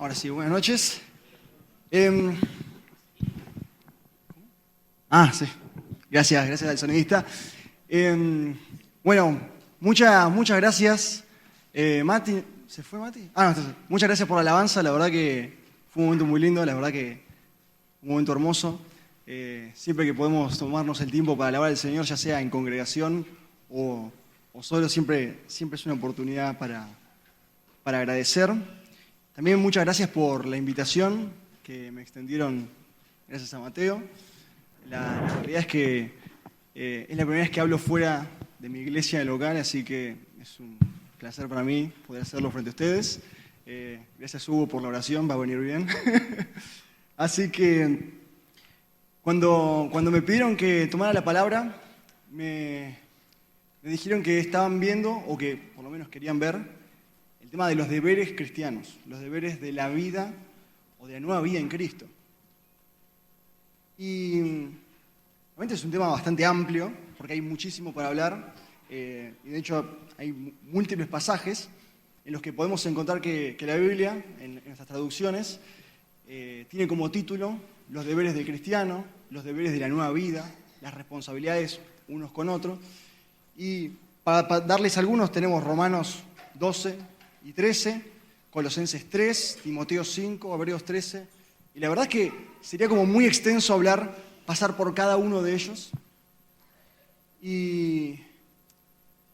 Ahora sí, buenas noches. Sí. Gracias al sonidista. Bueno, muchas gracias. Mati, ¿se fue Mati? No, entonces, muchas gracias por la alabanza, la verdad que fue un momento muy lindo, la verdad que un momento hermoso. Siempre que podemos tomarnos el tiempo para alabar al Señor, ya sea en congregación o solo, siempre es una oportunidad para agradecer. También muchas gracias por la invitación que me extendieron, gracias a Mateo. La realidad es que es la primera vez que hablo fuera de mi iglesia local, así que es un placer para mí poder hacerlo frente a ustedes. Gracias Hugo por la oración, va a venir bien. Así que cuando me pidieron que tomara la palabra, me dijeron que estaban viendo, o que por lo menos querían ver, el tema de los deberes cristianos, los deberes de la vida o de la nueva vida en Cristo. Y realmente es un tema bastante amplio, porque hay muchísimo para hablar, y de hecho hay múltiples pasajes en los que podemos encontrar que la Biblia, en nuestras traducciones, tiene como título los deberes del cristiano, los deberes de la nueva vida, las responsabilidades unos con otros. Y para darles algunos tenemos Romanos 12 y 13, Colosenses 3, Timoteo 5, Hebreos 13. Y la verdad es que sería como muy extenso pasar por cada uno de ellos. Y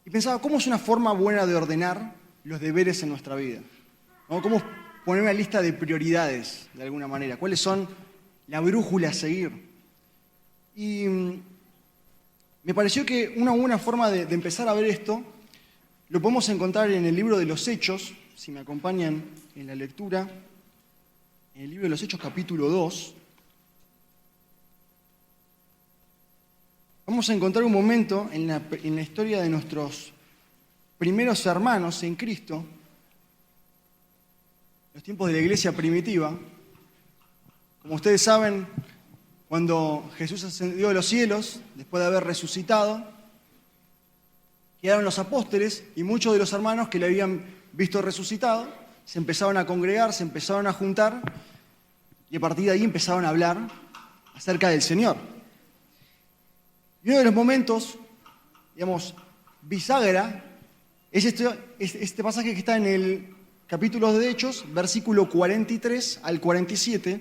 pensaba, ¿cómo es una forma buena de ordenar los deberes en nuestra vida? ¿No? ¿Cómo poner una lista de prioridades, de alguna manera? ¿Cuáles son la brújula a seguir? Y me pareció que una buena forma de empezar a ver esto lo podemos encontrar en el libro de los Hechos, si me acompañan en la lectura, en el libro de los Hechos capítulo 2. Vamos a encontrar un momento en la historia de nuestros primeros hermanos en Cristo, los tiempos de la iglesia primitiva. Como ustedes saben, cuando Jesús ascendió a los cielos, después de haber resucitado, quedaron los apóstoles y muchos de los hermanos que le habían visto resucitado se empezaron a congregar, se empezaron a juntar y a partir de ahí empezaron a hablar acerca del Señor. Y uno de los momentos, digamos, bisagra, es este pasaje que está en el capítulo de Hechos, versículo 43 al 47,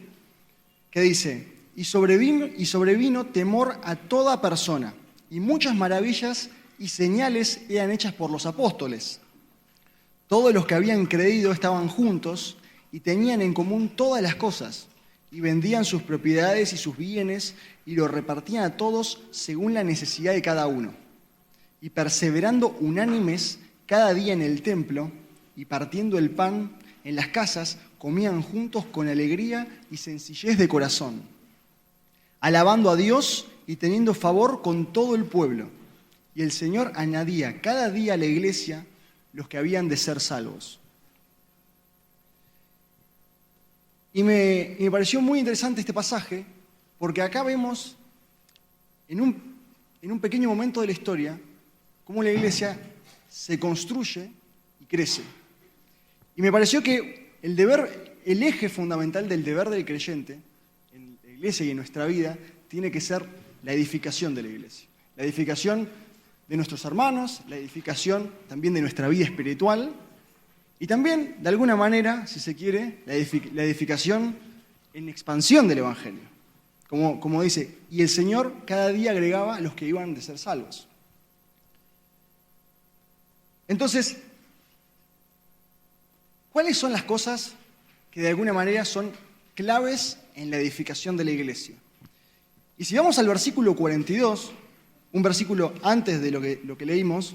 que dice: y sobrevino temor a toda persona, y muchas maravillas y señales eran hechas por los apóstoles. Todos los que habían creído estaban juntos y tenían en común todas las cosas, y vendían sus propiedades y sus bienes y lo repartían a todos según la necesidad de cada uno. Y perseverando unánimes cada día en el templo y partiendo el pan en las casas, comían juntos con alegría y sencillez de corazón, alabando a Dios y teniendo favor con todo el pueblo. Y el Señor añadía cada día a la iglesia los que habían de ser salvos. Y me pareció muy interesante este pasaje, porque acá vemos, en un pequeño momento de la historia, cómo la iglesia se construye y crece. Y me pareció que el eje fundamental del deber del creyente en la iglesia y en nuestra vida tiene que ser la edificación de la iglesia. La edificación de nuestros hermanos, la edificación también de nuestra vida espiritual y también, de alguna manera, si se quiere, la edificación en expansión del Evangelio. Como dice, y el Señor cada día agregaba a los que iban de ser salvos. Entonces, ¿cuáles son las cosas que de alguna manera son claves en la edificación de la iglesia? Y si vamos al versículo 42, un versículo antes de lo que leímos,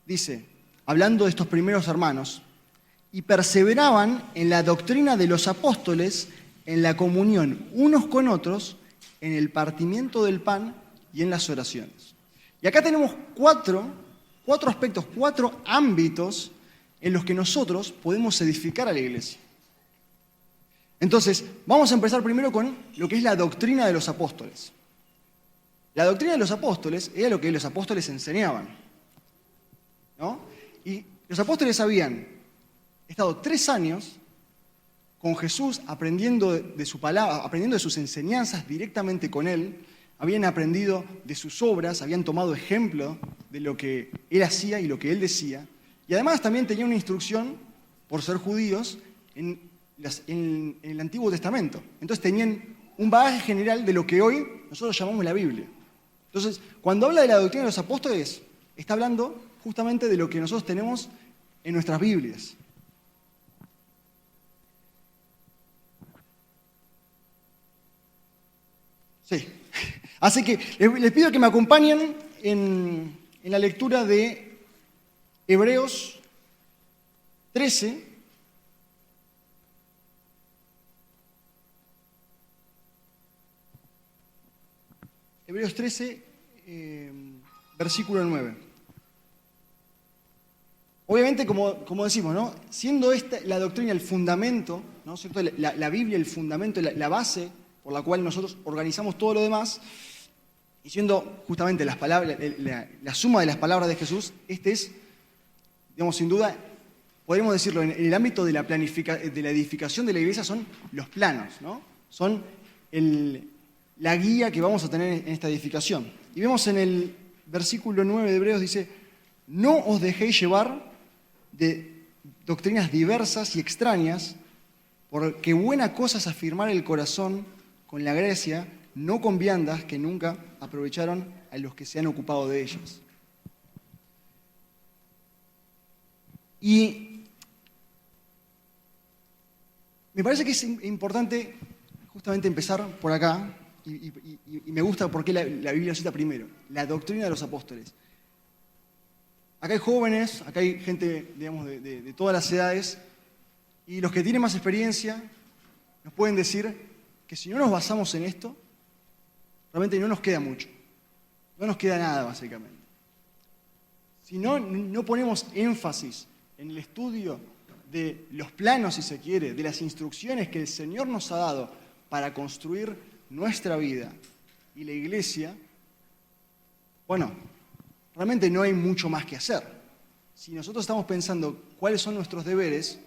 dice, hablando de estos primeros hermanos, y perseveraban en la doctrina de los apóstoles, en la comunión unos con otros, en el partimiento del pan y en las oraciones. Y acá tenemos cuatro aspectos, 4 ámbitos en los que nosotros podemos edificar a la iglesia. Entonces, vamos a empezar primero con lo que es la doctrina de los apóstoles. La doctrina de los apóstoles era lo que los apóstoles enseñaban, ¿no? Y los apóstoles habían estado 3 años con Jesús, aprendiendo de su palabra, aprendiendo de sus enseñanzas directamente con Él, habían aprendido de sus obras, habían tomado ejemplo de lo que Él hacía y lo que Él decía, y además también tenían una instrucción, por ser judíos, en el Antiguo Testamento. Entonces tenían un bagaje general de lo que hoy nosotros llamamos la Biblia. Entonces, cuando habla de la doctrina de los apóstoles, está hablando justamente de lo que nosotros tenemos en nuestras Biblias. Sí. Así que les pido que me acompañen en la lectura de Hebreos 13. Hebreos 13, versículo 9. Obviamente, como decimos, ¿no? Siendo esta la doctrina el fundamento, ¿no? ¿Cierto? La Biblia el fundamento, la base por la cual nosotros organizamos todo lo demás, y siendo justamente las palabras, la suma de las palabras de Jesús, este es, digamos, sin duda, podríamos decirlo, en el ámbito de la edificación de la iglesia son los planos, ¿no? Son la guía que vamos a tener en esta edificación. Y vemos en el versículo 9 de Hebreos, dice: no os dejéis llevar de doctrinas diversas y extrañas, porque buena cosa es afirmar el corazón con la gracia, no con viandas que nunca aprovecharon a los que se han ocupado de ellas. Y me parece que es importante justamente empezar por acá, y me gusta porque la Biblia cita primero, la doctrina de los apóstoles. Acá hay jóvenes, acá hay gente, digamos, de todas las edades, y los que tienen más experiencia nos pueden decir que si no nos basamos en esto, realmente no nos queda mucho. No nos queda nada, básicamente. Si no ponemos énfasis en el estudio de los planos, si se quiere, de las instrucciones que el Señor nos ha dado para construir nuestra vida y la iglesia, bueno, realmente no hay mucho más que hacer. Si nosotros estamos pensando cuáles son nuestros deberes,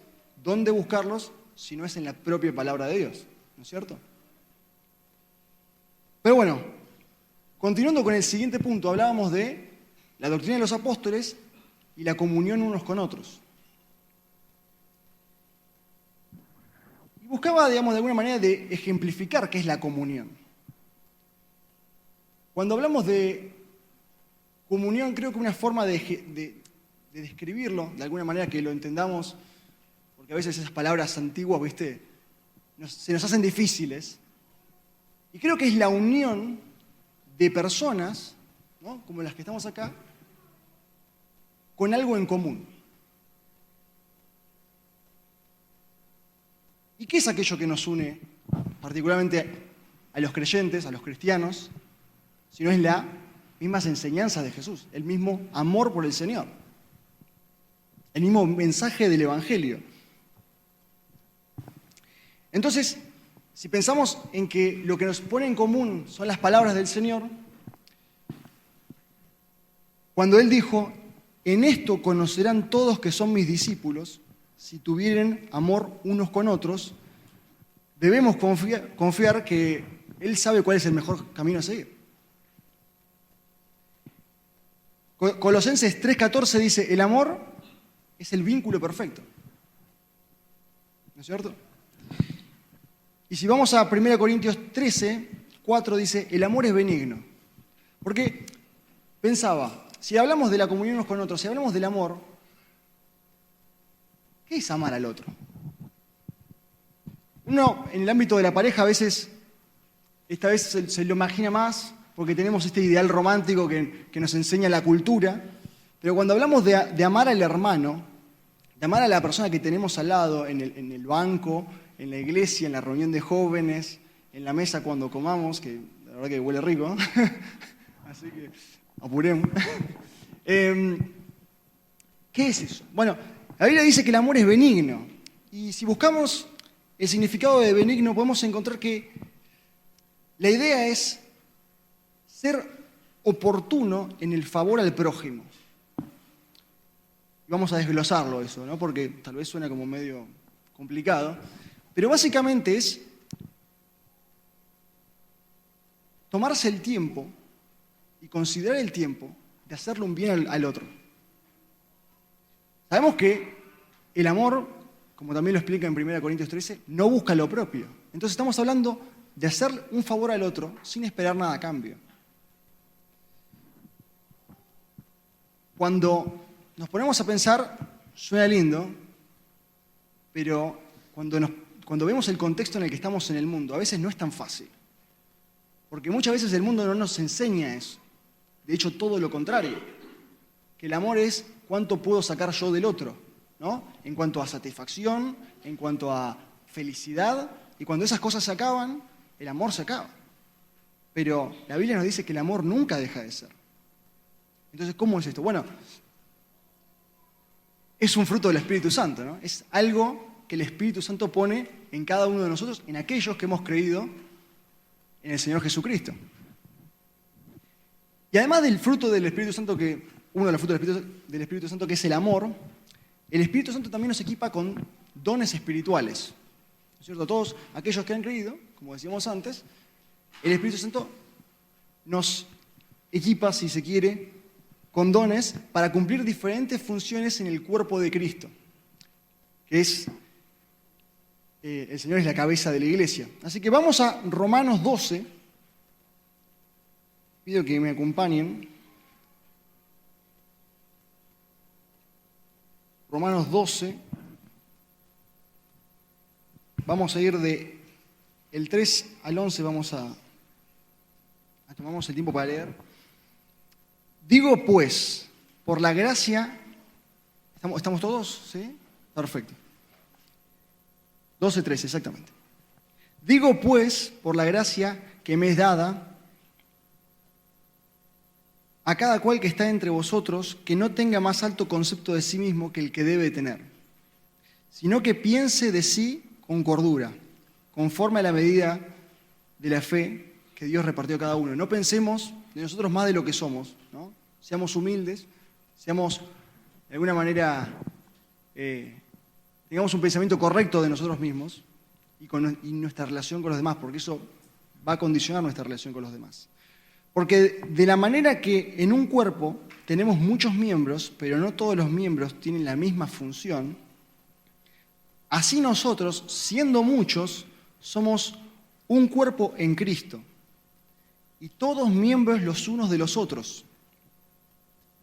¿dónde buscarlos si no es en la propia palabra de Dios? ¿No es cierto? Pero bueno, continuando con el siguiente punto, hablábamos de la doctrina de los apóstoles y la comunión unos con otros. Y buscaba, digamos, de alguna manera de ejemplificar qué es la comunión. Cuando hablamos de comunión, creo que una forma de describirlo, de alguna manera que lo entendamos, porque a veces esas palabras antiguas, ¿viste?, se nos hacen difíciles. Y creo que es la unión de personas, ¿no?, como las que estamos acá, con algo en común. ¿Y qué es aquello que nos une particularmente a los creyentes, a los cristianos, si no es las mismas enseñanzas de Jesús, el mismo amor por el Señor, el mismo mensaje del Evangelio? Entonces, si pensamos en que lo que nos pone en común son las palabras del Señor, cuando Él dijo: en esto conocerán todos que son mis discípulos, si tuvieren amor unos con otros, debemos confiar que Él sabe cuál es el mejor camino a seguir. Colosenses 3:14 dice: el amor es el vínculo perfecto. ¿No es cierto? Y si vamos a 1 Corintios 13:4 dice: el amor es benigno. Porque pensaba, si hablamos de la comunión unos con otros, si hablamos del amor, ¿qué es amar al otro? Uno, en el ámbito de la pareja, a veces, esta vez se lo imagina más, porque tenemos este ideal romántico que nos enseña la cultura, pero cuando hablamos de amar al hermano, de amar a la persona que tenemos al lado, en el banco, en la iglesia, en la reunión de jóvenes, en la mesa cuando comamos, que la verdad que huele rico, así que apuremos. ¿Qué es eso? Bueno, la Biblia dice que el amor es benigno, y si buscamos el significado de benigno podemos encontrar que la idea es ser oportuno en el favor al prójimo. Y vamos a desglosarlo eso, ¿no?, porque tal vez suena como medio complicado. Pero básicamente es tomarse el tiempo y considerar el tiempo de hacerle un bien al otro. Sabemos que el amor, como también lo explica en 1 Corintios 13, no busca lo propio. Entonces estamos hablando de hacer un favor al otro sin esperar nada a cambio. Cuando nos ponemos a pensar, suena lindo, pero cuando vemos el contexto en el que estamos en el mundo, a veces no es tan fácil. Porque muchas veces el mundo no nos enseña eso. De hecho, todo lo contrario. Que el amor es cuánto puedo sacar yo del otro, ¿no? En cuanto a satisfacción, en cuanto a felicidad. Y cuando esas cosas se acaban, el amor se acaba. Pero la Biblia nos dice que el amor nunca deja de ser. Entonces, ¿cómo es esto? Bueno, es un fruto del Espíritu Santo, ¿no? Es algo que el Espíritu Santo pone en cada uno de nosotros, en aquellos que hemos creído en el Señor Jesucristo. Y además del fruto del Espíritu Santo, uno de los frutos del Espíritu Santo, que es el amor, el Espíritu Santo también nos equipa con dones espirituales. ¿No es cierto? Todos aquellos que han creído, como decíamos antes, el Espíritu Santo nos equipa, si se quiere, con dones para cumplir diferentes funciones en el cuerpo de Cristo, que es, el Señor es la cabeza de la iglesia. Así que vamos a Romanos 12, pido que me acompañen. Romanos 12, vamos a ir de el 3 al 11, vamos a tomamos el tiempo para leer. Digo pues, por la gracia, ¿estamos todos? ¿Sí? Perfecto. 12:13, exactamente. Digo pues, por la gracia que me es dada, a cada cual que está entre vosotros, que no tenga más alto concepto de sí mismo que el que debe tener, sino que piense de sí con cordura, conforme a la medida de la fe que Dios repartió a cada uno. No pensemos de nosotros más de lo que somos, ¿no? Seamos humildes, seamos de alguna manera, tengamos un pensamiento correcto de nosotros mismos y nuestra relación con los demás, porque eso va a condicionar nuestra relación con los demás. Porque de la manera que en un cuerpo tenemos muchos miembros, pero no todos los miembros tienen la misma función, así nosotros, siendo muchos, somos un cuerpo en Cristo, y todos miembros los unos de los otros.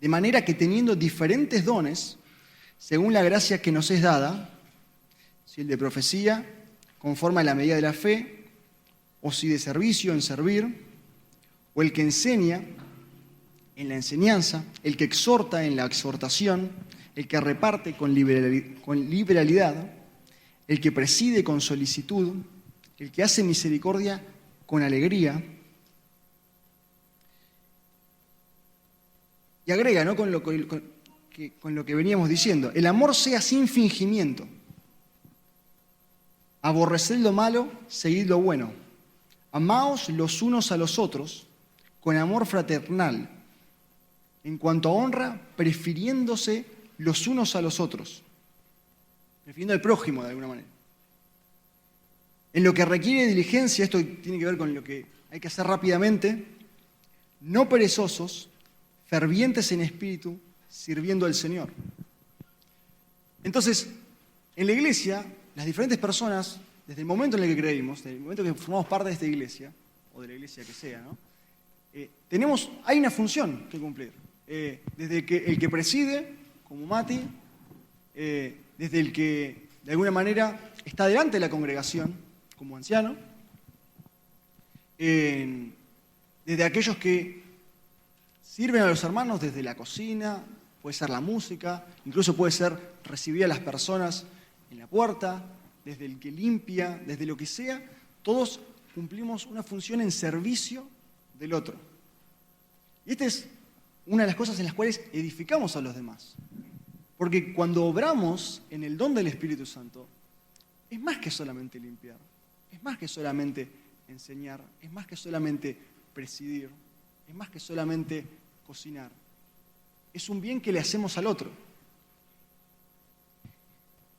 De manera que teniendo diferentes dones, según la gracia que nos es dada, si el de profecía, conforme a la medida de la fe, o si de servicio, en servir, o el que enseña, en la enseñanza, el que exhorta, en la exhortación, el que reparte con liberalidad, el que preside con solicitud, el que hace misericordia con alegría. Y agrega, ¿no?, con lo que veníamos diciendo, el amor sea sin fingimiento. Aborreced lo malo, seguid lo bueno. Amaos los unos a los otros con amor fraternal, en cuanto a honra, prefiriéndose los unos a los otros, prefiriendo al prójimo de alguna manera. En lo que requiere diligencia, esto tiene que ver con lo que hay que hacer rápidamente, no perezosos, fervientes en espíritu, sirviendo al Señor. Entonces, en la iglesia, las diferentes personas, desde el momento en el que creímos, desde el momento que formamos parte de esta iglesia, o de la iglesia que sea, ¿no?, hay una función que cumplir. Desde el que preside, como Mati, desde el que de alguna manera está delante de la congregación, como anciano, desde aquellos que sirven a los hermanos desde la cocina, puede ser la música, incluso puede ser recibir a las personas en la puerta, desde el que limpia, desde lo que sea, todos cumplimos una función en servicio del otro. Y esta es una de las cosas en las cuales edificamos a los demás. Porque cuando obramos en el don del Espíritu Santo, es más que solamente limpiar, es más que solamente enseñar, es más que solamente presidir, es más que solamente cocinar. Es un bien que le hacemos al otro.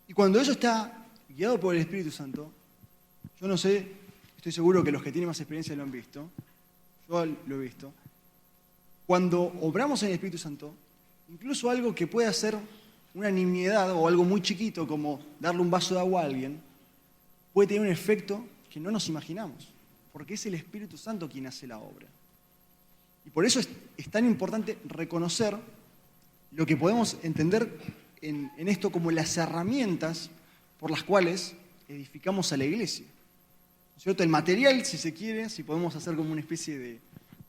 Y cuando eso está guiado por el Espíritu Santo, Yo no sé, estoy seguro que los que tienen más experiencia lo han visto. Yo lo he visto. Cuando obramos en el Espíritu Santo, incluso algo que pueda ser una nimiedad o algo muy chiquito como darle un vaso de agua a alguien, puede tener un efecto que no nos imaginamos, porque es el Espíritu Santo quien hace la obra. Y por eso es tan importante reconocer lo que podemos entender en esto como las herramientas por las cuales edificamos a la iglesia. ¿No es cierto? El material, si se quiere, si podemos hacer como una especie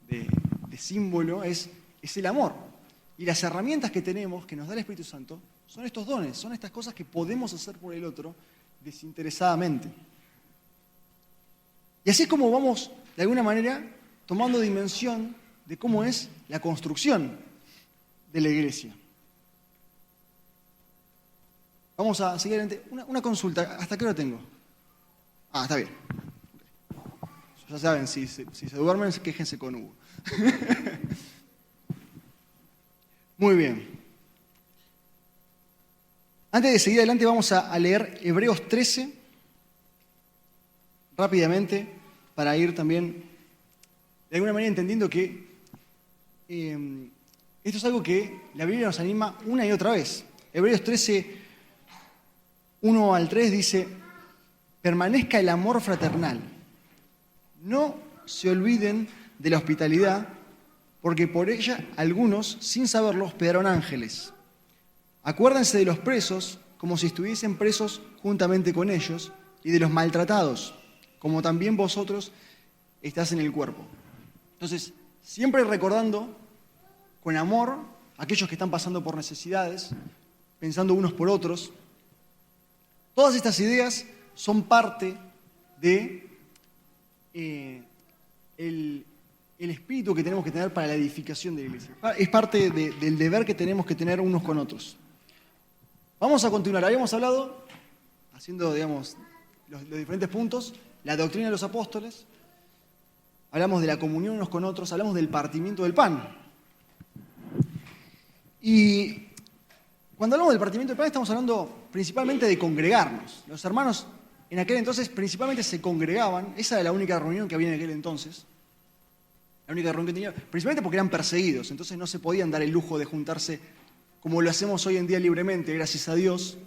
de símbolo, es el amor. Y las herramientas que tenemos, que nos da el Espíritu Santo, son estos dones, son estas cosas que podemos hacer por el otro desinteresadamente. Y así es como vamos, de alguna manera, tomando dimensión de cómo es la construcción de la iglesia. Vamos a seguir adelante. Una consulta. ¿Hasta qué hora tengo? Está bien. Ya saben, si se duermen, quéjense con Hugo. Muy bien. Antes de seguir adelante, vamos a leer Hebreos 13 rápidamente para ir también, de alguna manera, entendiendo que esto es algo que la Biblia nos anima una y otra vez. Hebreos 13, 1 al 3 dice: permanezca el amor fraternal. No se olviden de la hospitalidad, porque por ella algunos, sin saberlo, hospedaron ángeles. Acuérdense de los presos como si estuviesen presos juntamente con ellos, y de los maltratados, como también vosotros estás en el cuerpo. Entonces, siempre recordando con amor a aquellos que están pasando por necesidades, pensando unos por otros. Todas estas ideas son parte de el espíritu que tenemos que tener para la edificación de la iglesia. Es parte del deber que tenemos que tener unos con otros. Vamos a continuar. Habíamos hablado, haciendo, digamos, los diferentes puntos, la doctrina de los apóstoles, hablamos de la comunión unos con otros, hablamos del partimiento del pan. Y cuando hablamos del partimiento del pan estamos hablando principalmente de congregarnos. Los hermanos en aquel entonces principalmente se congregaban, esa era la única reunión que había en aquel entonces, la única reunión que tenían, principalmente porque eran perseguidos, entonces no se podían dar el lujo de juntarse como lo hacemos hoy en día libremente, gracias a Dios,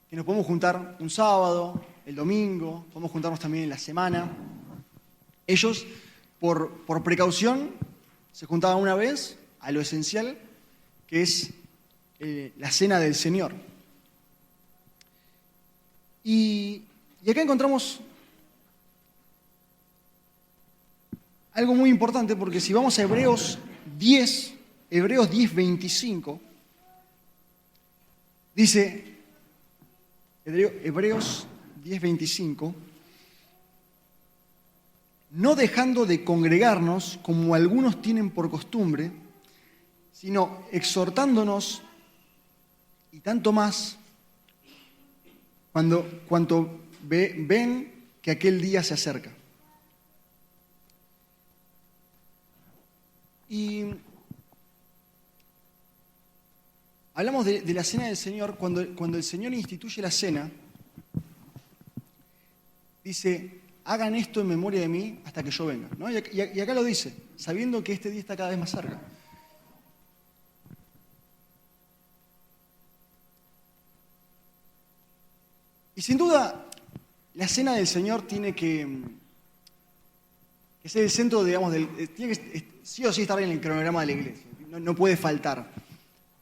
que nos podemos juntar un sábado, el domingo, podemos juntarnos también en la semana. Ellos, por precaución, se juntaban una vez a lo esencial, que es la cena del Señor. Y acá encontramos algo muy importante, porque si vamos a Hebreos 10, 25, dice, Hebreos 10, 25, no dejando de congregarnos como algunos tienen por costumbre, sino exhortándonos, y tanto más cuanto ven que aquel día se acerca. Y hablamos de la cena del Señor. Cuando el Señor instituye la cena, dice: hagan esto en memoria de mí hasta que yo venga, ¿no? Y acá lo dice, sabiendo que este día está cada vez más cerca. Y sin duda, la cena del Señor tiene que ser el centro, digamos, tiene que sí o sí estar en el cronograma de la iglesia, no puede faltar.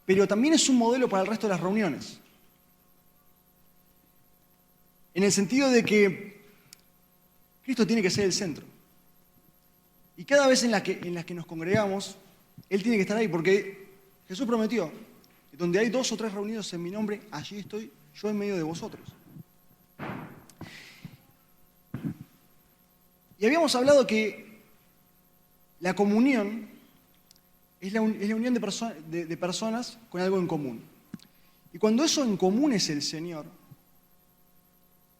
Pero también es un modelo para el resto de las reuniones. En el sentido de que Cristo tiene que ser el centro. Y cada vez en las que nos congregamos, Él tiene que estar ahí, porque Jesús prometió: donde hay 2 o 3 reunidos en mi nombre, allí estoy yo en medio de vosotros. Y habíamos hablado que la comunión es la unión de personas con algo en común. Y cuando eso en común es el Señor,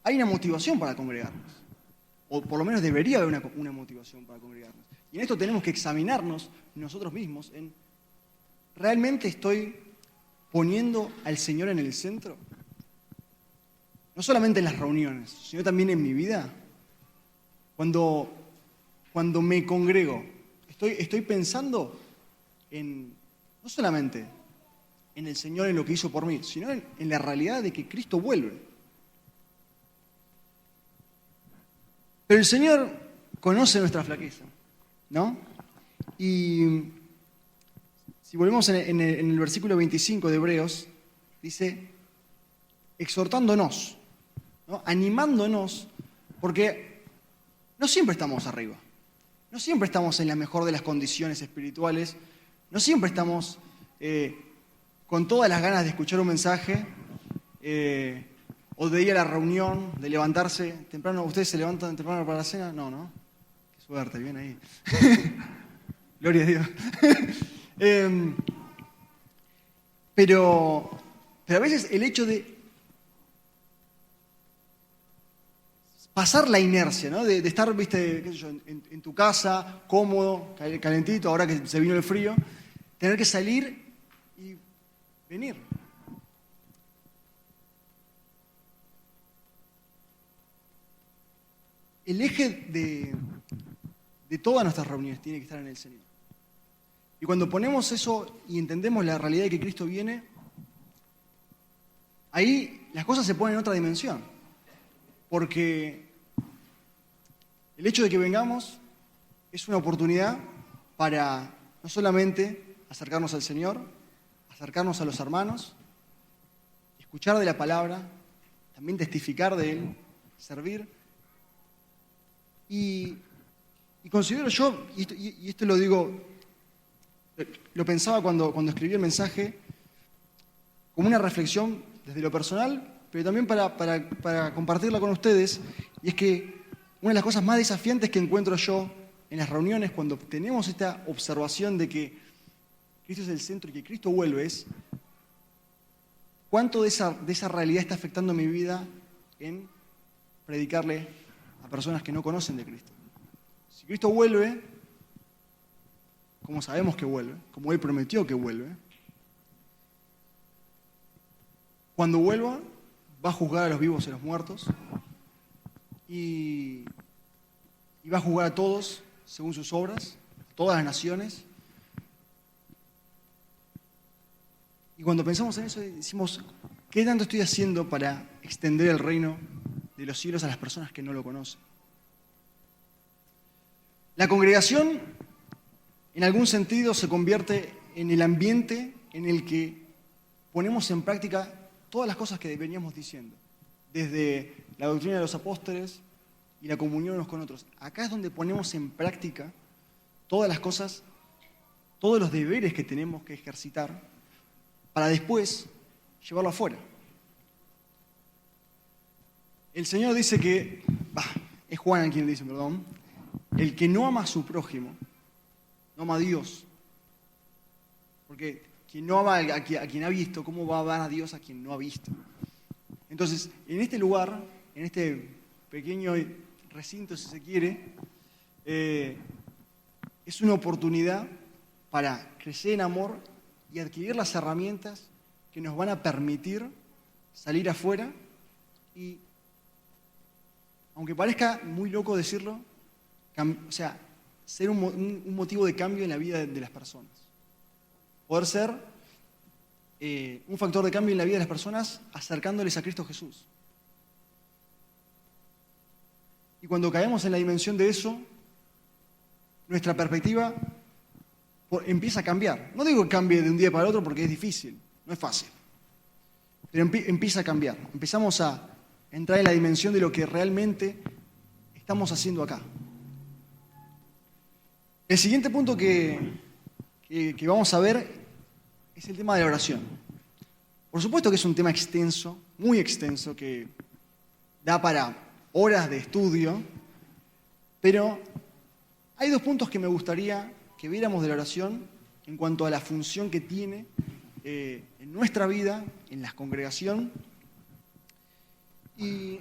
hay una motivación para congregarnos. O por lo menos debería haber una motivación para congregarnos. Y en esto tenemos que examinarnos nosotros mismos en: ¿realmente estoy poniendo al Señor en el centro? No solamente en las reuniones, sino también en mi vida. Cuando, cuando me congrego, estoy pensando no solamente en el Señor, en lo que hizo por mí, sino en la realidad de que Cristo vuelve. Pero el Señor conoce nuestra flaqueza, ¿no? Y si volvemos en el versículo 25 de Hebreos, dice, exhortándonos, ¿no? Animándonos, porque no siempre estamos arriba, no siempre estamos en la mejor de las condiciones espirituales, no siempre estamos con todas las ganas de escuchar un mensaje o de ir a la reunión, de levantarse temprano. ¿Ustedes se levantan temprano para la cena? No, ¿no? Qué suerte, bien ahí. Gloria a Dios. Pero a veces el hecho de pasar la inercia, ¿no? De estar, viste, qué sé yo, en tu casa, cómodo, calentito, ahora que se vino el frío, tener que salir y venir. El eje de todas nuestras reuniones tiene que estar en el Señor. Y cuando ponemos eso y entendemos la realidad de que Cristo viene, ahí las cosas se ponen en otra dimensión. Porque el hecho de que vengamos es una oportunidad para no solamente acercarnos al Señor, acercarnos a los hermanos, escuchar de la palabra, también testificar de Él, servir. Y considero yo, y esto lo digo, lo pensaba cuando escribí el mensaje, como una reflexión desde lo personal, pero también para compartirla con ustedes, y es que una de las cosas más desafiantes que encuentro yo en las reuniones, cuando tenemos esta observación de que Cristo es el centro y que Cristo vuelve, es cuánto de esa realidad está afectando mi vida en predicarle a personas que no conocen de Cristo. Si Cristo vuelve, como sabemos que vuelve, como Él prometió que vuelve, cuando vuelva va a juzgar a los vivos y a los muertos y va a juzgar a todos según sus obras, todas las naciones. Y cuando pensamos en eso decimos, ¿qué tanto estoy haciendo para extender el reino de los cielos a las personas que no lo conocen? La congregación, en algún sentido, se convierte en el ambiente en el que ponemos en práctica todas las cosas que veníamos diciendo, desde la doctrina de los apóstoles y la comunión unos con otros. Acá es donde ponemos en práctica todas las cosas, todos los deberes que tenemos que ejercitar para después llevarlo afuera. El Señor dice que, es Juan quien dice, perdón, el que no ama a su prójimo, no ama a Dios. Porque quien no ama a quien ha visto, ¿cómo va a amar a Dios a quien no ha visto? Entonces, en este lugar, en este pequeño recinto, si se quiere, es una oportunidad para crecer en amor y adquirir las herramientas que nos van a permitir salir afuera y, aunque parezca muy loco decirlo, ser un motivo de cambio en la vida de las personas. Poder ser un factor de cambio en la vida de las personas acercándoles a Cristo Jesús. Y cuando caemos en la dimensión de eso, nuestra perspectiva empieza a cambiar. No digo que cambie de un día para el otro porque es difícil, no es fácil. Pero empieza a cambiar. Empezamos a entrar en la dimensión de lo que realmente estamos haciendo acá. El siguiente punto que vamos a ver es el tema de la oración. Por supuesto que es un tema extenso, muy extenso, que da para horas de estudio, pero hay dos puntos que me gustaría que viéramos de la oración en cuanto a la función que tiene en nuestra vida, en la congregación. Y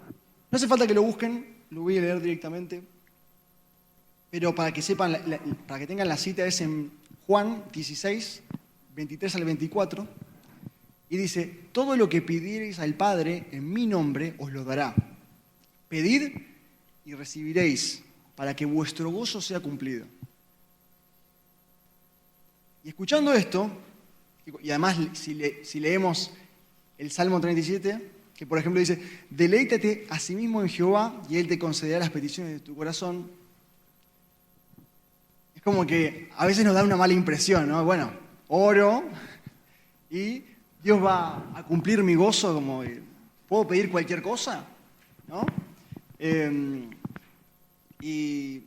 no hace falta que lo busquen, lo voy a leer directamente, pero para que sepan, para que tengan la cita, es en Juan 16, 23 al 24, y dice, todo lo que pidiereis al Padre en mi nombre os lo dará. Pedid y recibiréis, para que vuestro gozo sea cumplido. Y escuchando esto, y además si leemos el Salmo 37, que por ejemplo dice, deleítate a sí mismo en Jehová y Él te concederá las peticiones de tu corazón. Es como que a veces nos da una mala impresión, ¿no? Bueno, oro y Dios va a cumplir mi gozo, como ¿puedo pedir cualquier cosa? ¿No? Y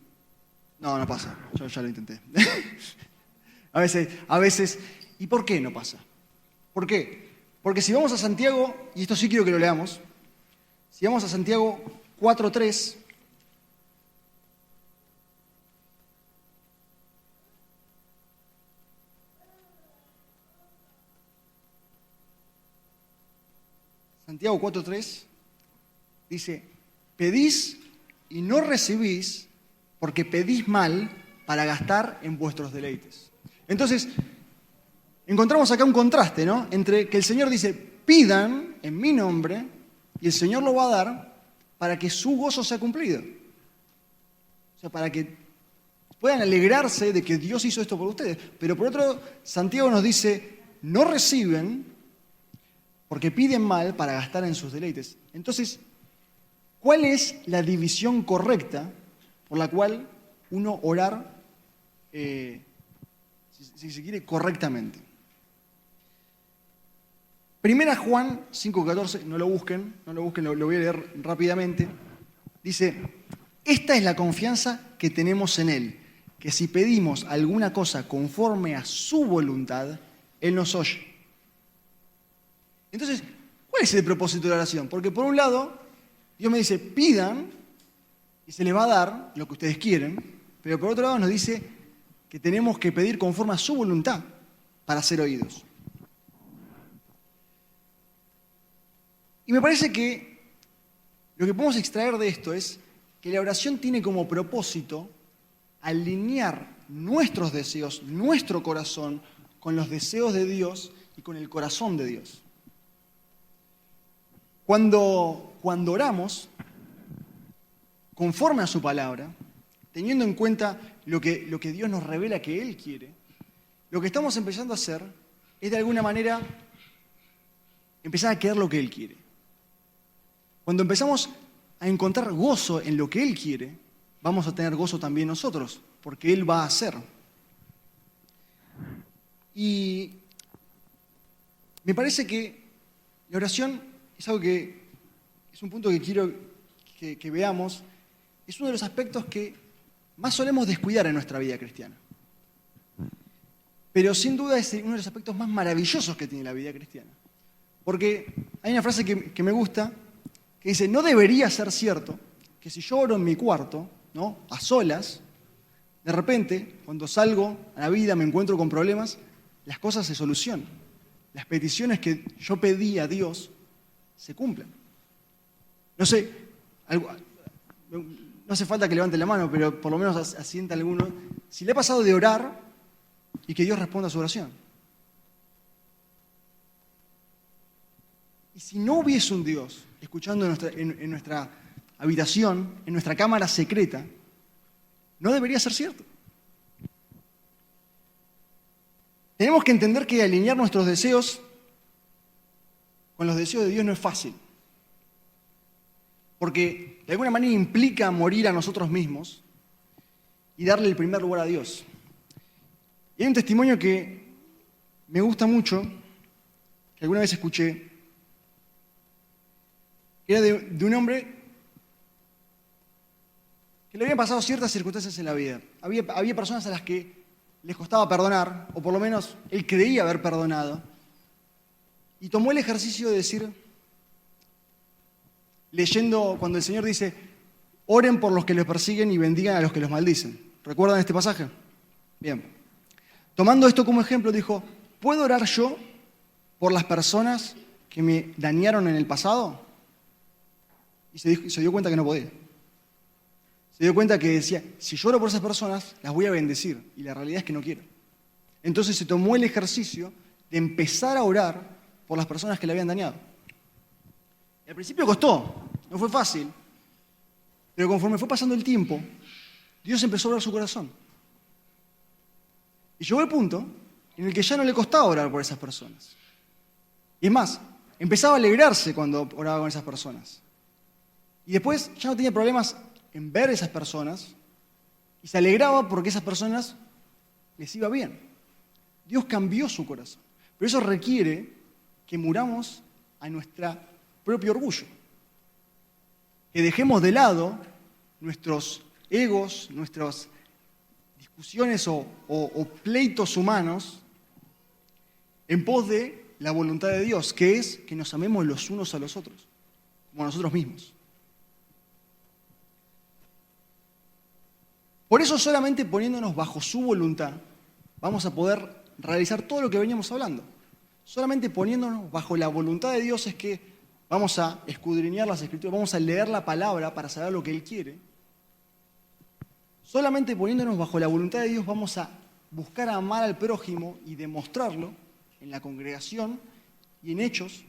no pasa, yo ya lo intenté. A veces, ¿y por qué no pasa? ¿Por qué? Porque si vamos a Santiago, y esto sí quiero que lo leamos, si vamos a Santiago 4:3, Santiago 4:3 dice, pedís y no recibís porque pedís mal para gastar en vuestros deleites. Entonces, encontramos acá un contraste, ¿no? Entre que el Señor dice, pidan en mi nombre, y el Señor lo va a dar para que su gozo sea cumplido. O sea, para que puedan alegrarse de que Dios hizo esto por ustedes. Pero por otro, Santiago nos dice, no reciben porque piden mal para gastar en sus deleites. Entonces, ¿cuál es la división correcta por la cual uno orar, si se quiere, correctamente? Primera Juan 5:14, no lo busquen, lo voy a leer rápidamente. Dice, esta es la confianza que tenemos en Él, que si pedimos alguna cosa conforme a su voluntad, Él nos oye. Entonces, ¿cuál es el propósito de la oración? Porque por un lado, Dios me dice, pidan y se les va a dar lo que ustedes quieren, pero por otro lado nos dice que tenemos que pedir conforme a su voluntad para ser oídos. Y me parece que lo que podemos extraer de esto es que la oración tiene como propósito alinear nuestros deseos, nuestro corazón, con los deseos de Dios y con el corazón de Dios. Cuando oramos, conforme a su palabra, teniendo en cuenta lo que Dios nos revela que Él quiere, lo que estamos empezando a hacer es de alguna manera empezar a querer lo que Él quiere. Cuando empezamos a encontrar gozo en lo que Él quiere, vamos a tener gozo también nosotros, porque Él va a hacer. Y me parece que la oración es algo que es un punto que quiero que veamos, es uno de los aspectos que más solemos descuidar en nuestra vida cristiana. Pero sin duda es uno de los aspectos más maravillosos que tiene la vida cristiana. Porque hay una frase que me gusta, que dice, no debería ser cierto que si yo oro en mi cuarto, ¿no?, a solas, de repente, cuando salgo a la vida, me encuentro con problemas, las cosas se solucionan. Las peticiones que yo pedí a Dios se cumplen. No sé, no hace falta que levanten la mano, pero por lo menos asienta alguno. Si le ha pasado de orar y que Dios responda a su oración. Y si no hubiese un Dios escuchando en nuestra habitación, en nuestra cámara secreta, no debería ser cierto. Tenemos que entender que alinear nuestros deseos con los deseos de Dios no es fácil. Porque de alguna manera implica morir a nosotros mismos y darle el primer lugar a Dios. Y hay un testimonio que me gusta mucho, que alguna vez escuché, que era de un hombre que le habían pasado ciertas circunstancias en la vida. Había personas a las que les costaba perdonar, o por lo menos él creía haber perdonado, y tomó el ejercicio de decir, leyendo cuando el Señor dice, oren por los que los persiguen y bendigan a los que los maldicen. ¿Recuerdan este pasaje? Bien. Tomando esto como ejemplo, dijo, ¿puedo orar yo por las personas que me dañaron en el pasado? Y se dio cuenta que no podía. Se dio cuenta que decía, si yo oro por esas personas, las voy a bendecir. Y la realidad es que no quiero. Entonces se tomó el ejercicio de empezar a orar por las personas que le habían dañado. Y al principio costó, no fue fácil. Pero conforme fue pasando el tiempo, Dios empezó a orar su corazón. Y llegó el punto en el que ya no le costaba orar por esas personas. Y es más, empezaba a alegrarse cuando oraba con esas personas. Y después ya no tenía problemas en ver a esas personas y se alegraba porque esas personas les iba bien. Dios cambió su corazón. Pero eso requiere que muramos a nuestro propio orgullo. Que dejemos de lado nuestros egos, nuestras discusiones o pleitos humanos en pos de la voluntad de Dios, que es que nos amemos los unos a los otros, como a nosotros mismos. Por eso solamente poniéndonos bajo su voluntad vamos a poder realizar todo lo que veníamos hablando. Solamente poniéndonos bajo la voluntad de Dios es que vamos a escudriñar las Escrituras, vamos a leer la palabra para saber lo que Él quiere. Solamente poniéndonos bajo la voluntad de Dios vamos a buscar amar al prójimo y demostrarlo en la congregación y en hechos,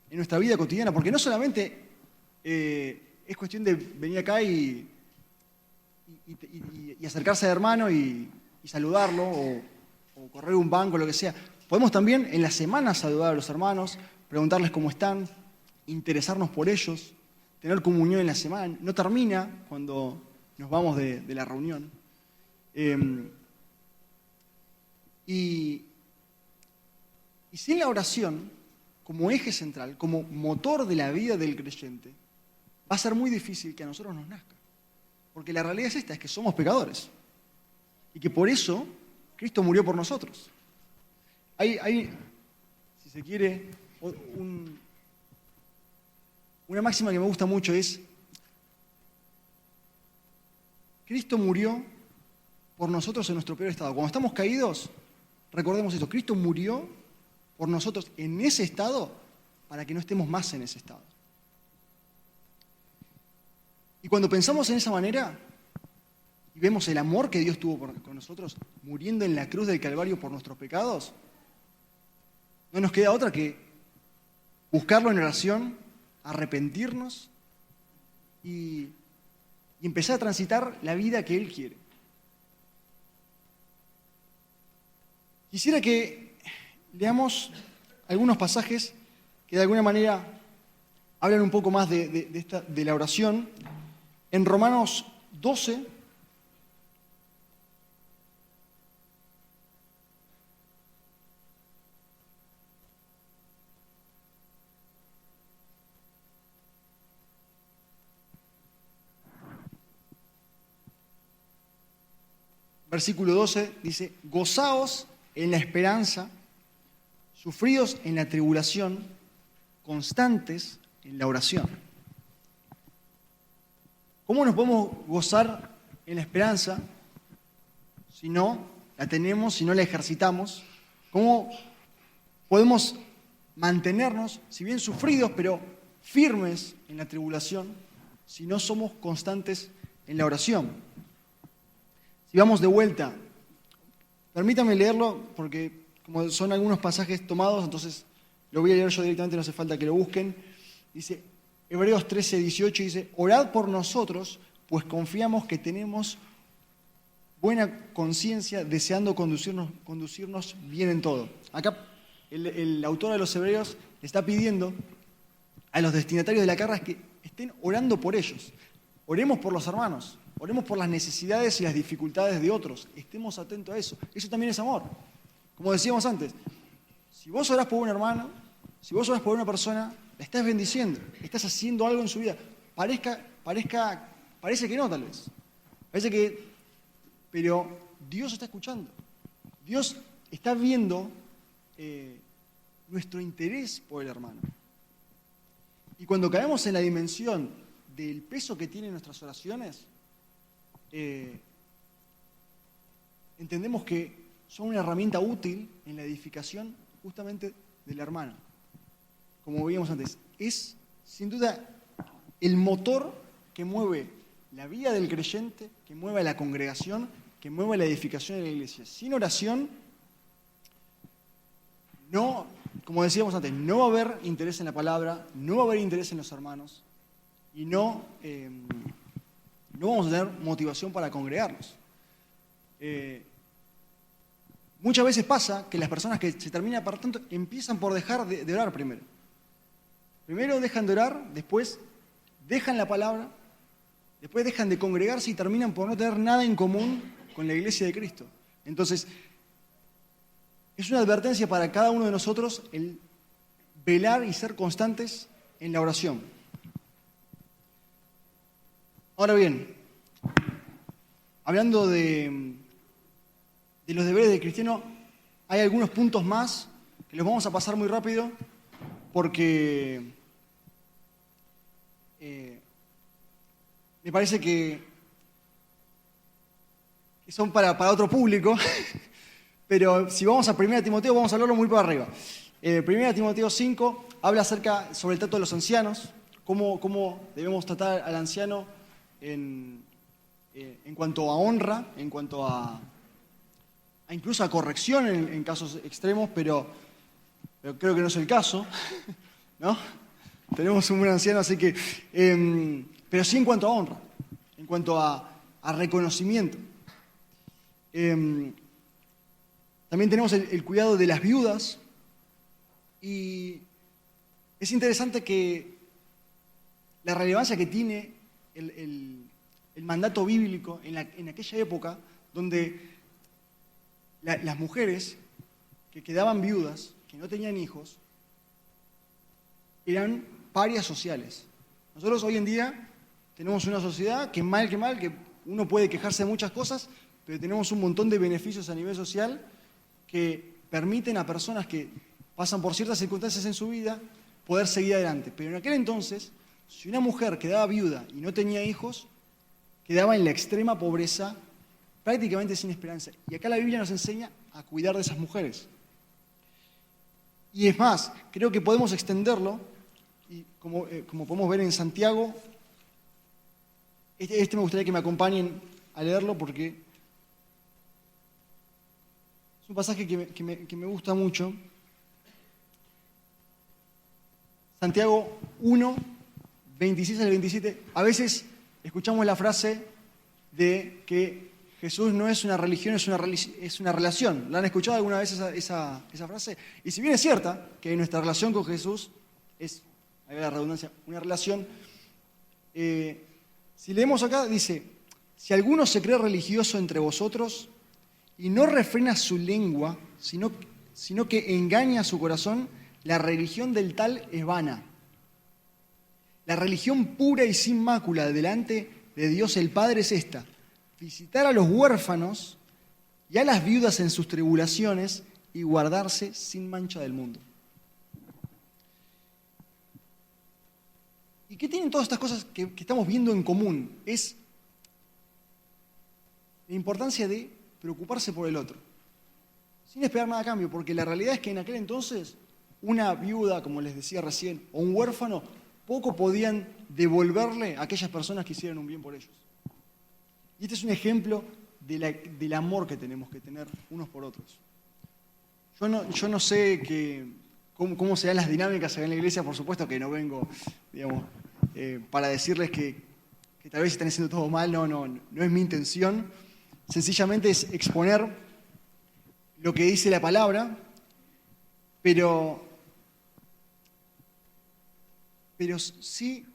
en nuestra vida cotidiana. Porque no solamente es cuestión de venir acá y acercarse al hermano y saludarlo o correr un banco, lo que sea. Podemos también en la semana saludar a los hermanos, preguntarles cómo están, interesarnos por ellos, tener comunión en la semana. No termina cuando nos vamos de la reunión. Y sin la oración, como eje central, como motor de la vida del creyente, va a ser muy difícil que a nosotros nos nazca. Porque la realidad es esta, es que somos pecadores. Y que por eso Cristo murió por nosotros. Hay si se quiere, una máxima que me gusta mucho es: Cristo murió por nosotros en nuestro peor estado. Cuando estamos caídos, recordemos esto: Cristo murió por nosotros en ese estado para que no estemos más en ese estado. Y cuando pensamos en esa manera y vemos el amor que Dios tuvo con nosotros, muriendo en la cruz del Calvario por nuestros pecados, no nos queda otra que buscarlo en oración, arrepentirnos y empezar a transitar la vida que Él quiere. Quisiera que leamos algunos pasajes que de alguna manera hablan un poco más de la oración. En Romanos 12, versículo 12, dice: gozaos en la esperanza, sufridos en la tribulación, constantes en la oración. ¿Cómo nos podemos gozar en la esperanza si no la tenemos, si no la ejercitamos? ¿Cómo podemos mantenernos, si bien sufridos, pero firmes en la tribulación, si no somos constantes en la oración? Si vamos de vuelta, permítame leerlo porque como son algunos pasajes tomados, entonces lo voy a leer yo directamente, no hace falta que lo busquen. Dice, Hebreos 13, 18, dice: orad por nosotros, pues confiamos que tenemos buena conciencia, deseando conducirnos bien en todo. Acá el autor de los Hebreos le está pidiendo a los destinatarios de la carta que estén orando por ellos. Oremos por los hermanos, oremos por las necesidades y las dificultades de otros, estemos atentos a eso. Eso también es amor. Como decíamos antes, si vos orás por un hermano, si vos orás por una persona, la estás bendiciendo, estás haciendo algo en su vida. Parece que no, tal vez. Parece que, pero Dios está escuchando. Dios está viendo nuestro interés por el hermano. Y cuando caemos en la dimensión del peso que tienen nuestras oraciones, entendemos que son una herramienta útil en la edificación justamente del hermano. Como veíamos antes, es sin duda el motor que mueve la vida del creyente, que mueve a la congregación, que mueve la edificación de la iglesia. Sin oración, no, como decíamos antes, no va a haber interés en la palabra, no va a haber interés en los hermanos y no no vamos a tener motivación para congregarnos. Muchas veces pasa que las personas que se terminan apartando empiezan por dejar de orar primero. Primero dejan de orar, después dejan la palabra, después dejan de congregarse y terminan por no tener nada en común con la iglesia de Cristo. Entonces, es una advertencia para cada uno de nosotros el velar y ser constantes en la oración. Ahora bien, hablando de los deberes del cristiano, hay algunos puntos más que los vamos a pasar muy rápido porque me parece que son para otro público, pero si vamos a 1 Timoteo vamos a hablarlo muy por arriba. 1 Timoteo 5 habla sobre el trato de los ancianos, cómo debemos tratar al anciano en cuanto a honra, en cuanto a incluso a corrección en casos extremos, pero creo que no es el caso, ¿no? Tenemos un buen anciano, así que... pero sí en cuanto a honra, en cuanto a reconocimiento. También tenemos el cuidado de las viudas, y es interesante que la relevancia que tiene el mandato bíblico en aquella época donde las mujeres que quedaban viudas, que no tenían hijos, eran parias sociales. Nosotros hoy en día tenemos una sociedad que mal, que uno puede quejarse de muchas cosas, pero tenemos un montón de beneficios a nivel social que permiten a personas que pasan por ciertas circunstancias en su vida poder seguir adelante. Pero en aquel entonces, si una mujer quedaba viuda y no tenía hijos, quedaba en la extrema pobreza, prácticamente sin esperanza. Y acá la Biblia nos enseña a cuidar de esas mujeres. Y es más, creo que podemos extenderlo, y como podemos ver en Santiago, este me gustaría que me acompañen a leerlo porque es un pasaje que me gusta mucho. Santiago 1, 26 al 27. A veces escuchamos la frase de que Jesús no es una religión, es una relación. ¿La han escuchado alguna vez esa frase? Y si bien es cierta que nuestra relación con Jesús es, ahí va la redundancia, una relación, si leemos acá, dice: si alguno se cree religioso entre vosotros y no refrena su lengua, sino que engaña su corazón, la religión del tal es vana. La religión pura y sin mácula delante de Dios el Padre es esta: visitar a los huérfanos y a las viudas en sus tribulaciones y guardarse sin mancha del mundo. ¿Y qué tienen todas estas cosas que estamos viendo en común? Es la importancia de preocuparse por el otro, sin esperar nada a cambio, porque la realidad es que en aquel entonces una viuda, como les decía recién, o un huérfano, poco podían devolverle a aquellas personas que hicieran un bien por ellos. Y este es un ejemplo del amor que tenemos que tener unos por otros. Yo no sé cómo se dan las dinámicas acá en la iglesia, por supuesto que no vengo, digamos, para decirles que tal vez están haciendo todo mal, no es mi intención. Sencillamente es exponer lo que dice la palabra, pero sí,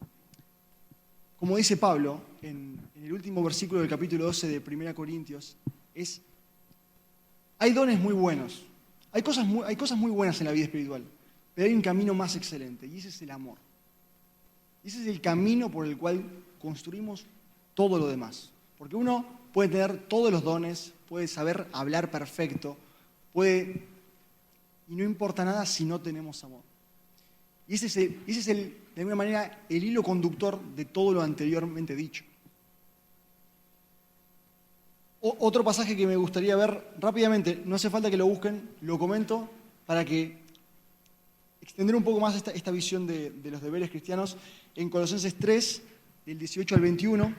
como dice Pablo en el último versículo del capítulo 12 de 1 Corintios, hay dones muy buenos, hay cosas muy buenas en la vida espiritual, pero hay un camino más excelente, y ese es el amor. Y ese es el camino por el cual construimos todo lo demás. Porque uno puede tener todos los dones, puede saber hablar perfecto, y no importa nada si no tenemos amor. Y ese es de alguna manera, el hilo conductor de todo lo anteriormente dicho. Otro pasaje que me gustaría ver rápidamente, no hace falta que lo busquen, lo comento para que extender un poco más esta visión de los deberes cristianos. En Colosenses 3, del 18 al 21,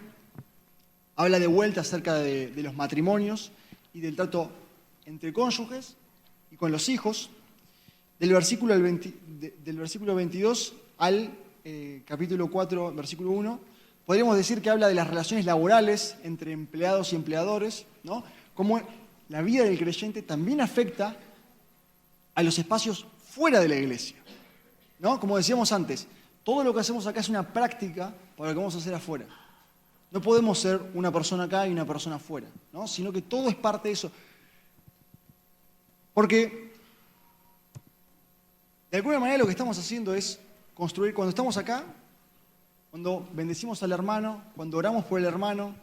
habla de vuelta acerca de los matrimonios y del trato entre cónyuges y con los hijos. Del versículo 22 al capítulo 4, versículo 1, podríamos decir que habla de las relaciones laborales entre empleados y empleadores, ¿no? Cómo la vida del creyente también afecta a los espacios fuera de la iglesia, ¿no? Como decíamos antes, todo lo que hacemos acá es una práctica para lo que vamos a hacer afuera. No podemos ser una persona acá y una persona afuera, ¿no? Sino que todo es parte de eso. Porque, de alguna manera, lo que estamos haciendo es construir, cuando estamos acá, cuando bendecimos al hermano, cuando oramos por el hermano,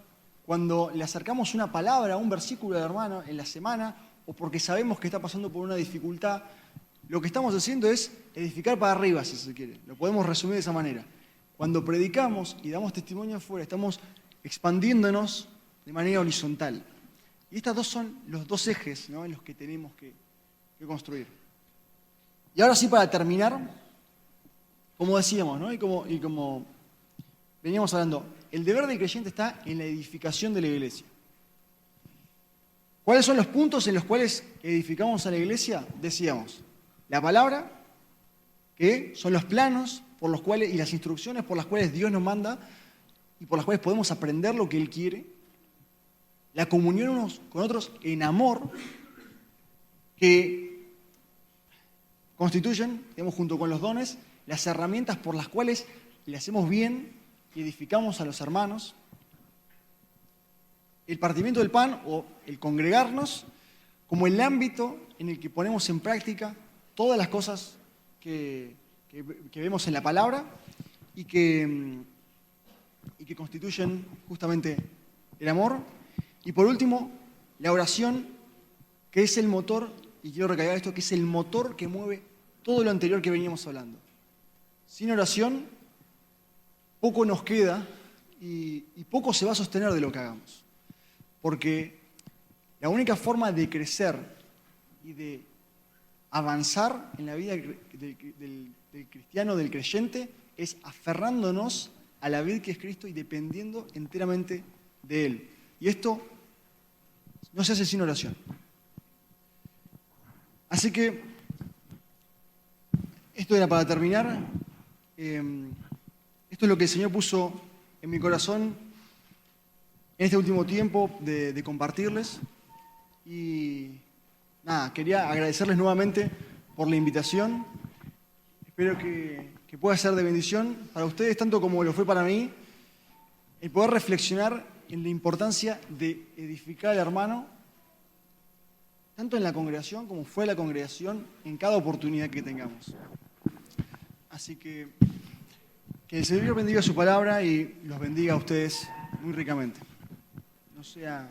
cuando le acercamos una palabra, un versículo al hermano en la semana, o porque sabemos que está pasando por una dificultad, lo que estamos haciendo es edificar para arriba, si se quiere. Lo podemos resumir de esa manera. Cuando predicamos y damos testimonio afuera, estamos expandiéndonos de manera horizontal. Y estos dos son los dos ejes, ¿no?, en los que tenemos que construir. Y ahora sí, para terminar, como decíamos, ¿no?, y como veníamos hablando, el deber del creyente está en la edificación de la iglesia. ¿Cuáles son los puntos en los cuales edificamos a la iglesia? Decíamos, la palabra, que son los planos por los cuales, y las instrucciones por las cuales Dios nos manda y por las cuales podemos aprender lo que Él quiere. La comunión unos con otros en amor, que constituyen, digamos, junto con los dones, las herramientas por las cuales le hacemos bien y edificamos a los hermanos. El partimiento del pan o el congregarnos como el ámbito en el que ponemos en práctica todas las cosas que vemos en la palabra y que constituyen justamente el amor. Y por último, la oración, que es el motor, y quiero recalcar esto, que es el motor que mueve todo lo anterior que veníamos hablando. Sin oración, poco nos queda y poco se va a sostener de lo que hagamos. Porque la única forma de crecer y de avanzar en la vida del cristiano, del creyente, es aferrándonos a la vid que es Cristo y dependiendo enteramente de Él. Y esto no se hace sin oración. Así que, esto era para terminar. Esto es lo que el Señor puso en mi corazón en este último tiempo de compartirles. Y nada, quería agradecerles nuevamente por la invitación. Espero que pueda ser de bendición para ustedes, tanto como lo fue para mí, el poder reflexionar en la importancia de edificar al hermano, tanto en la congregación como fuera de la congregación, en cada oportunidad que tengamos. Así que el Señor bendiga su palabra y los bendiga a ustedes muy ricamente. No sea